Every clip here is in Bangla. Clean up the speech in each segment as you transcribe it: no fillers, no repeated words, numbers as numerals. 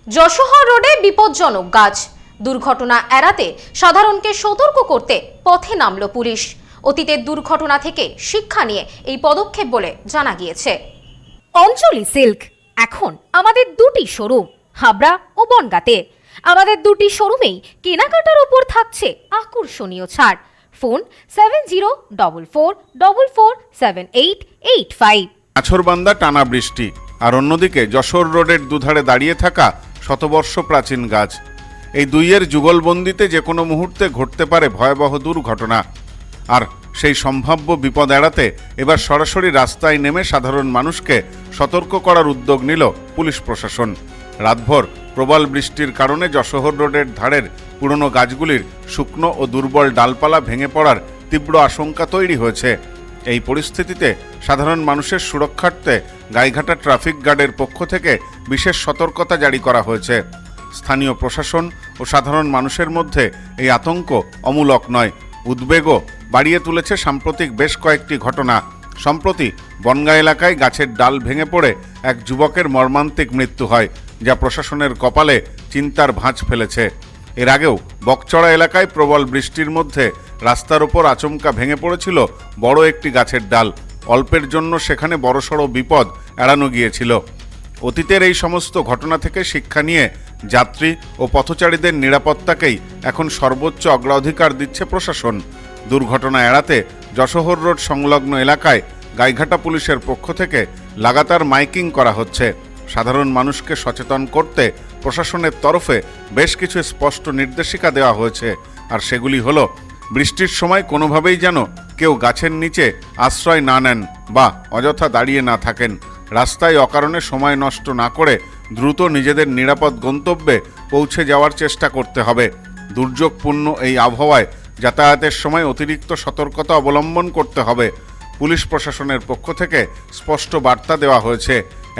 যশোহর রোডে বিপজ্জনক গাছ, দুর্ঘটনা এড়াতে সাধারণকে সতর্ক করতে পথে নামল পুলিশ। অতীতের দুর্ঘটনা থেকে শিক্ষা নিয়ে এই পদক্ষেপ বলে জানা গিয়েছে। অঞ্জলি সিল্ক এখন আমাদের দুটি শোরুম হাবড়া ও বনগাঁতে। আমাদের দুটি শোরুমেই কেনাকাটার উপর থাকছে আকর্ষণীয় ছাড়। ফোন 7044447885। আছরবান্দা টানা বৃষ্টি, আর অন্যদিকে যশোর রোডের দুধারে দাঁড়িয়ে থাকা শতবর্ষ প্রাচীন গাছ। এই দুইয়ের যুগলবন্দিতে যে কোনো মুহূর্তে ঘটতে পারে ভয়াবহ দুর্ঘটনা। আর সেই সম্ভাব্য বিপদ এড়াতে এবার সরাসরি রাস্তায় নেমে সাধারণ মানুষকে সতর্ক করার উদ্যোগ নিল পুলিশ প্রশাসন। রাতভর প্রবল বৃষ্টির কারণে যশোহর রোডের ধারের পুরনো গাছগুলির শুকনো ও দুর্বল ডালপালা ভেঙে পড়ার তীব্র আশঙ্কা তৈরি হয়েছে। এই পরিস্থিতিতে সাধারণ মানুষের সুরক্ষার্থে গাইঘাটা ট্রাফিক গার্ডের পক্ষ থেকে বিশেষ সতর্কতা জারি করা হয়েছে। স্থানীয় প্রশাসন ও সাধারণ মানুষের মধ্যে এই আতঙ্ক অমূলক নয়, উদ্বেগও বাড়িয়ে তুলেছে সাম্প্রতিক বেশ কয়েকটি ঘটনা। সম্প্রতি বনগাঁ এলাকায় গাছের ডাল ভেঙে পড়ে এক যুবকের মর্মান্তিক মৃত্যু হয়, যা প্রশাসনের কপালে চিন্তার ভাঁজ ফেলেছে। এর আগেও বকচড়া এলাকায় প্রবল বৃষ্টির মধ্যে রাস্তার ওপর আচমকা ভেঙে পড়েছিল বড় একটি গাছের ডাল। অল্পের জন্য সেখানে বড়সড় বিপদ এড়ানো গিয়েছিল। অতীতের এই সমস্ত ঘটনা থেকে শিক্ষা নিয়ে যাত্রী ও পথচারীদের নিরাপত্তাকেই এখন সর্বোচ্চ অগ্রাধিকার দিচ্ছে প্রশাসন। দুর্ঘটনা এড়াতে যশোহর রোড সংলগ্ন এলাকায় গাইঘাটা পুলিশের পক্ষ থেকে লাগাতার মাইকিং করা হচ্ছে। সাধারণ মানুষকে সচেতন করতে প্রশাসনের তরফে বেশ কিছু স্পষ্ট নির্দেশিকা দেওয়া হয়েছে। আর সেগুলি হলো, বৃষ্টির সময় কোনোভাবেই যেন কেউ গাছের নিচে আশ্রয় না নেন বা অযথা দাঁড়িয়ে না থাকেন। রাস্তায় অকারণে সময় নষ্ট না করে দ্রুত নিজেদের নিরাপদ গন্তব্যে পৌঁছে যাওয়ার চেষ্টা করতে হবে। দুর্যোগপূর্ণ এই আবহাওয়ায় যাতায়াতের সময় অতিরিক্ত সতর্কতা অবলম্বন করতে হবে। পুলিশ প্রশাসনের পক্ষ থেকে স্পষ্ট বার্তা দেওয়া হয়েছে,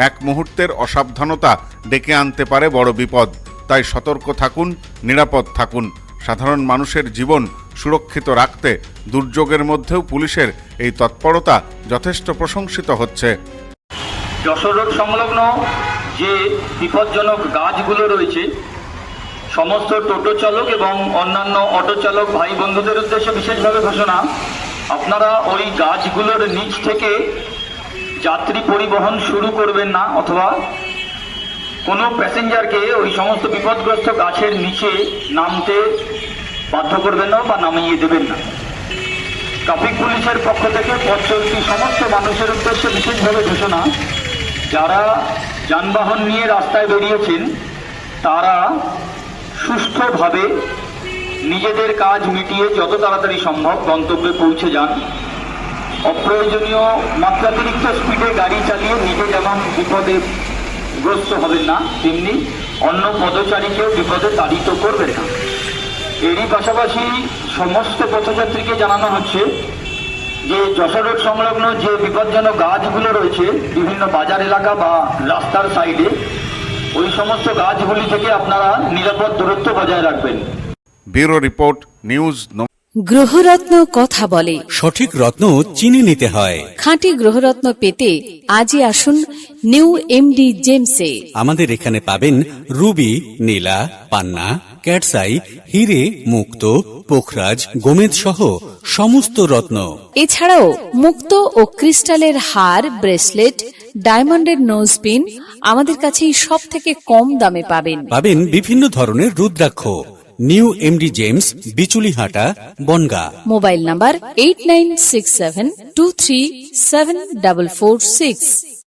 এক মুহূর্তের অসাবধানতা ডেকে আনতে পারে বড় বিপদ। তাই সতর্ক থাকুন, নিরাপদ থাকুন। সাধারণ মানুষের জীবন সুরক্ষিত রাখতে দুর্যোগের মধ্যেও পুলিশের এই তৎপরতা যথেষ্ট প্রশংসিত হচ্ছে। যশোর রোড সংলগ্ন যে বিপজ্জনক গাছগুলো রয়েছে, সমস্ত টোটো চালক এবং অন্যান্য অটো চালক ভাই বন্ধুদের উদ্দেশ্যে বিশেষভাবে ঘোষণা, আপনারা ওই গাছগুলোর নিচ থেকে যাত্রী পরিবহন শুরু করবেন না, অথবা কোনো প্যাসেঞ্জারকে ওই সমস্ত বিপদগ্রস্ত গাছের নিচে নামতে বাধ্য করবেন না বা নামিয়ে দেবেন না। ট্রাফিক পুলিশের পক্ষ থেকে পথ চলতি সমস্ত মানুষের উদ্দেশ্যে বিশেষভাবে ঘোষণা, যারা যানবাহন নিয়ে রাস্তায় বেরিয়েছেন তারা সুষ্ঠুভাবে নিজেদের কাজ মিটিয়ে যত তাড়াতাড়ি সম্ভব গন্তব্যে পৌঁছে যান। অপ্রয়োজনীয় মাত্রাতিরিক্ত স্পিডে গাড়ি চালিয়ে নিজে যেমন বিপদে গ্রস্ত হবেন না, তেমনি অন্য পথচারীকেও বিপদে তাড়িত করবেন না। এরই পাশাপাশি সমস্ত পথযাত্রীকে জানানো হচ্ছে যে যশোর রোড সংলগ্ন যে বিপজ্জনক গাছগুলো রয়েছে বিভিন্ন বাজার এলাকা বা রাস্তার সাইডে, ওই সমস্ত গাছগুলি থেকে আপনারা নিরাপদ দূরত্ব বজায় রাখবেন। Bureau report, news. গ্রহরত্ন কথা বলে, সঠিক রত্ন চিনে নিতে হয়। খাঁটি গ্রহরত্ন পেতে আজই আসুন নিউ এমডি জেমসে। আমাদের এখানে পাবেন রুবি, নীলা, পান্না, ক্যাটসাই, হিরে, মুক্ত, পোখরাজ, গোমেদ সহ সমস্ত রত্ন। এছাড়াও মুক্ত ও ক্রিস্টালের হার, ব্রেসলেট, ডায়মন্ডের নোজপিন আমাদের কাছেই সব থেকে কম দামে পাবেন। পাবেন বিভিন্ন ধরনের রুদ্রাক্ষ। New MD Gems, Bichulihata, Bongaon. Mobile number 8967237446।